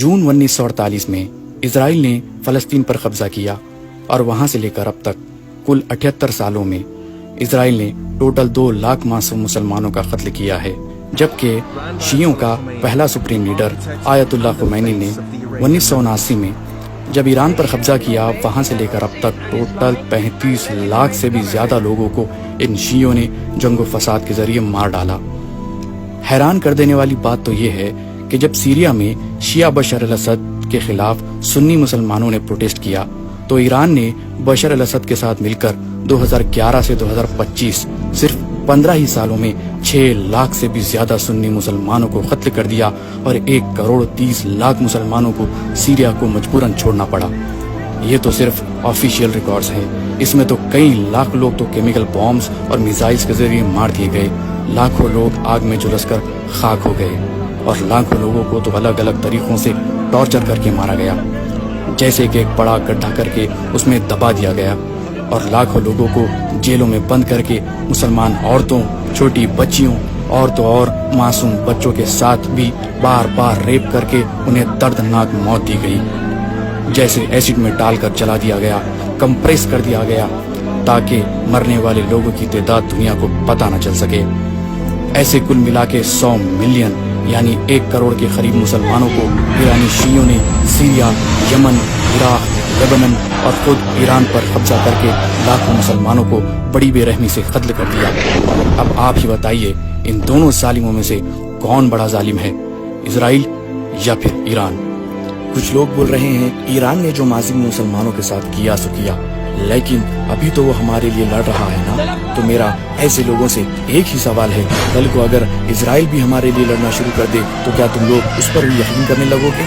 जून 1948 में इसराइल ने फ़लस्तीन पर कब्जा किया और वहां से लेकर अब तक कुल 78 सालों में इसराइल ने टोटल 2 लाख मासूम मुसलमानों का कत्ल किया है, जबकि शियों का पहला सुप्रीम लीडर आयतुल्लाह खुमैनी ने 1979 में जब ईरान पर कब्जा किया, वहां से लेकर अब तक टोटल 35 लाख से भी ज्यादा लोगों को इन शियों ने जंग फसाद के जरिए मार डाला। हैरान कर देने वाली बात तो ये है कि जब सीरिया में शिया बशर अल असद के खिलाफ सुन्नी मुसलमानों ने प्रोटेस्ट किया, तो ईरान ने बशर अल असद के साथ मिलकर 2011 से 2025 सिर्फ 15 ही सालों में 6 लाख से भी ज्यादा सुन्नी मुसलमानों को कत्ल कर दिया और 1 करोड़ 30 लाख मुसलमानों को सीरिया को मजबूरन छोड़ना पड़ा। ये तो सिर्फ ऑफिशियल रिकॉर्ड्स हैं। इसमें तो कई लाख लोग तो केमिकल बॉम्ब्स और मिसाइल्स के जरिए मार दिए गए, लाखों लोग आग में झुलसकर खाक हो गए और लाखों लोगों को तो अलग अलग तरीकों से टॉर्चर करके मारा गया, जैसे कि एक बड़ा गड्ढा करके उसमें दबा दिया गया और लाखों लोगों को जेलों में बंद करके मुसलमान औरतों, छोटी बच्चियों और तो और मासूम बच्चों के साथ भी बार बार रेप करके उन्हें दर्दनाक मौत दी गई, जैसे एसिड में डालकर जला दिया गया, कंप्रेस कर दिया गया ताकि मरने वाले लोगों की तादाद दुनिया को पता न चल सके। ऐसे कुल मिला के 100 मिलियन यानी 1 करोड़ के करीब मुसलमानों को ईरानी शियों ने सीरिया, यमन, इराक, लेबनान और खुद ईरान पर कब्जा करके लाखों मुसलमानों को बड़ी बेरहमी से कत्ल कर दिया। अब आप ही बताइए, इन दोनों जालिमों में से कौन बड़ा जालिम है, इसराइल या फिर ईरान? कुछ लोग बोल रहे हैं ईरान ने जो माजी में मुसलमानों के साथ किया सो किया, लेकिन अभी तो वो हमारे लिए लड़ रहा है ना। तो मेरा ऐसे लोगों से एक ही सवाल है, कल को अगर इसराइल भी हमारे लिए लड़ना शुरू कर दे तो क्या तुम लोग उस पर भी यकीन करने लगोगे?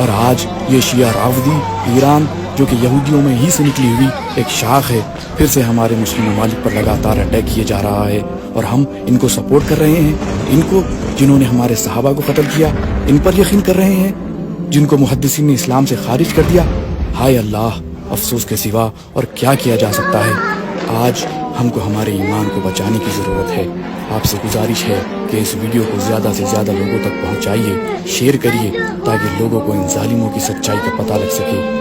और आज ये शिया रावदी ईरान, जो कि यहूदियों में ही से निकली हुई एक शाख है, फिर से हमारे मुस्लिम ममालिक पर लगातार अटैक किए जा रहा है और हम इनको सपोर्ट कर रहे हैं। इनको जिन्होंने हमारे सहाबा को कत्ल किया, इन पर यकीन कर रहे हैं, जिनको मुहद्दिसीन ने इस्लाम से खारिज कर दिया। हाय अल्लाह, अफसोस के सिवा और क्या किया जा सकता है। आज हमको हमारे ईमान को बचाने की ज़रूरत है। आपसे गुजारिश है कि इस वीडियो को ज़्यादा से ज़्यादा लोगों तक पहुंचाइए, शेयर करिए, ताकि लोगों को इन जालिमों की सच्चाई का पता लग सके।